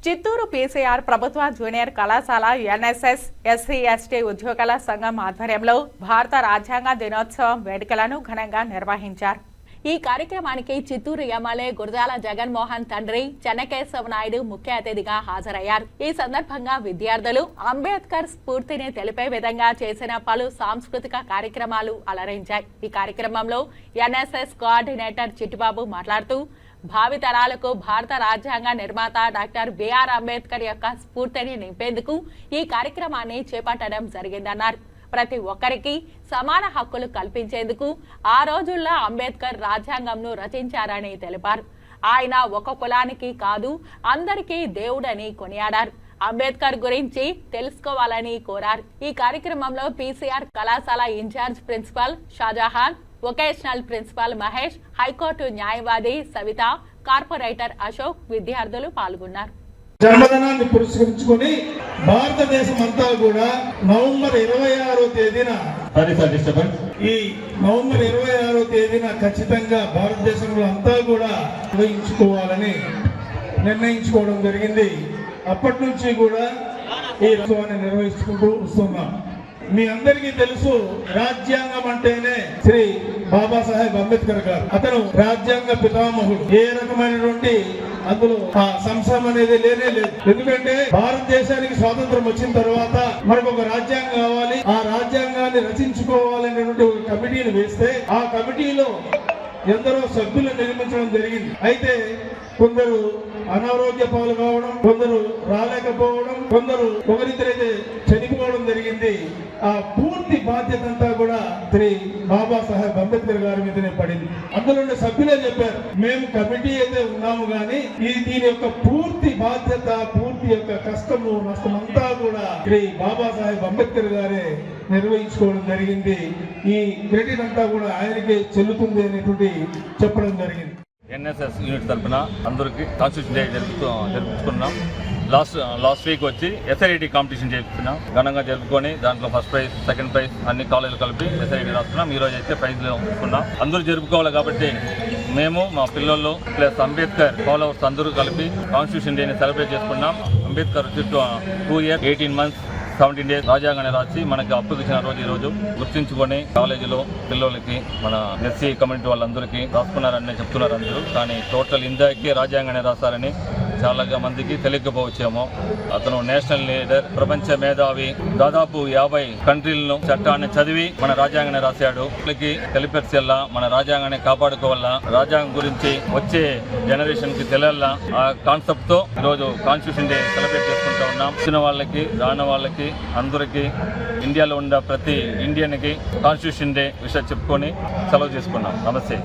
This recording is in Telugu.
చిత్తూరు పీసీఆర్ ప్రభుత్వ జూనియర్ కళాశాల ఎన్ఎస్ఎస్ ఎస్సీ ఎస్టీ ఉద్యోగుల సంఘం ఆధ్వర్యంలో భారత రాజ్యాంగ దినోత్సవం వేడుకలను ఘనంగా నిర్వహించారు. ఈ కార్యక్రమానికి చిత్తూరు ఎమ్మెల్యే గురజాల జగన్మోహన్ తండ్రి చెన్నకేశవ నాయుడు ముఖ్య అతిథిగా హాజరయ్యారు. ఈ సందర్భంగా విద్యార్థులు అంబేద్కర్ స్ఫూర్తిని తెలిపే విధంగా చేసిన పలు సాంస్కృతిక కార్యక్రమాలు అలరించాయి. ఈ కార్యక్రమంలో ఎన్ఎస్ఎస్ కోఆర్డినేటర్ చిట్టిబాబు మాట్లాడుతూ భావితరాలకు భారత రాజ్యాంగ నిర్మాత డాక్టర్ బిఆర్ అంబేద్కర్ యొక్క స్ఫూర్తిని నింపేందుకు ఈ కార్యక్రమాన్ని చేపట్టడం జరిగిందన్నారు. ప్రతి ఒక్కరికి సమాన హక్కులు కల్పించేందుకు ఆ రోజుల్లో అంబేద్కర్ రాజ్యాంగంను రచించారని తెలిపారు. ఆయన ఒక కులానికి కాదు అందరికీ దేవుడని కొనియాడారు. అంబేద్కర్ గురించి తెలుసుకోవాలని కోరారు. ఈ కార్యక్రమంలో పీసీఆర్ కళాశాల incharge principal Shahjahan, vocational principal Mahesh, high court న్యాయవాది సవిత, కార్పొరేటర్ అశోక్, విద్యార్థులు పాల్గొన్నారు. జన్మదినాన్ని పురస్కరించుకొని భారతదేశం అంతా కూడా నవంబర్ 26వ తేదీన ఈ నవంబర్ 26వ తేదీన ఖచ్చితంగా భారతదేశంలో అంతా కూడా నిర్వహించుకోవాలని నిర్ణయించుకోవడం జరిగింది. అప్పటి నుంచి కూడా ఈ ఉత్సవాన్ని నిర్వహించుకుంటూ వస్తున్నాం. మీ అందరికీ తెలుసు, రాజ్యాంగం అంటేనే శ్రీ బాబాసాహెబ్ అంబేద్కర్ గారు. అతను రాజ్యాంగ పితామహుడు. ఏ రకమైనటువంటి అందులో ఆ సంశయం అనేది లేనే లేదు. ఎందుకంటే భారతదేశానికి స్వాతంత్రం వచ్చిన తర్వాత మనకు ఒక రాజ్యాంగం కావాలి, ఆ రాజ్యాంగాన్ని రచించుకోవాలనేటువంటి ఒక కమిటీని వేస్తే ఆ కమిటీలో ఎందరో సభ్యులు నిర్మించడం జరిగింది. అయితే కొందరు అనారోగ్య పాలు కావడం, కొందరు రాలేకపోవడం, కొందరు ఒకరిద్దరైతే చనిపోవడం జరిగింది. ఆ పూర్తి బాధ్యత అంతా కూడా శ్రీ బాబాసాహెబ్ అంబేద్కర్ గారి మీదనే పడింది. అందులో ఉండే సభ్యులే చెప్పారు, మేము కమిటీ అయితే ఉన్నాము కానీ దీని యొక్క పూర్తి బాధ్యత, పూర్తి యొక్క కష్టము నష్టమంతా కూడా శ్రీ బాబాసాహెబ్ అంబేద్కర్ గారే నిర్వహించుకోవడం జరిగింది. ఈ క్రెడిట్ అంతా కూడా ఆయనకే చెల్లుతుంది అనేటువంటి చెప్పడం జరిగింది. ఎన్ఎస్ఎస్ యూనిట్ తరఫున అందరికీ కాన్స్టిట్యూషన్ డే జరుపుకున్నాం. లాస్ట్ వీక్ వచ్చి ఎస్ఐడి కాంపిటీషన్ చేస్తున్నాం. ఘనంగా జరుపుకొని దాంట్లో ఫస్ట్ ప్రైజ్, సెకండ్ ప్రైజ్ అన్ని కాలేజీలు కలిపి ఎస్ఐడి రాస్తున్నాం. ఈ రోజు అయితే ప్రైజ్లు తీసుకున్నాం. అందరూ జరుపుకోవాలి కాబట్టి మేము, మా పిల్లలు ప్లస్ అంబేద్కర్ ఫాలోవర్స్ అందరూ కలిపి కాన్స్టిట్యూషన్ డేని సెలబ్రేట్ చేసుకున్నాం. అంబేద్కర్ 2 years 18 months 17 days రాజ్యాంగాన్ని రాసి మనకి అప్పు ఇచ్చిన రోజు ఈ రోజు గుర్తించుకొని కాలేజీలో పిల్లలకి, మన ఎస్సీ కమ్యూనిటీ వాళ్ళందరికీ రాసుకున్నారని చెప్తున్నారు అందరూ. కానీ టోటల్ ఇండియాకి రాజ్యాంగాన్ని రాస్తారని చాలా మందికి తెలియకపోవచ్చేమో. అతను నేషనల్ లీడర్, ప్రపంచ మేధావి, దాదాపు 50 కంట్రీలను చట్టాన్ని చదివి మన రాజ్యాంగాన్ని రాశాడు. తెలిపేలా మన రాజ్యాంగాన్ని కాపాడుకోవాలా, రాజ్యాంగం గురించి వచ్చే జనరేషన్ కి తెలియాలా, ఆ కాన్సెప్ట్ తో ఈరోజు కాన్స్టిట్యూషన్ డే సెలబ్రేట్ చేసుకుంటూ ఉన్నాం. వచ్చిన వాళ్ళకి, రాని వాళ్ళకి అందరికీ, ఇండియాలో ఉన్న ప్రతి ఇండియన్కి కాన్స్టిట్యూషన్ డే విషయం చెప్పుకొని సెలవు చేసుకున్నాం. నమస్తే.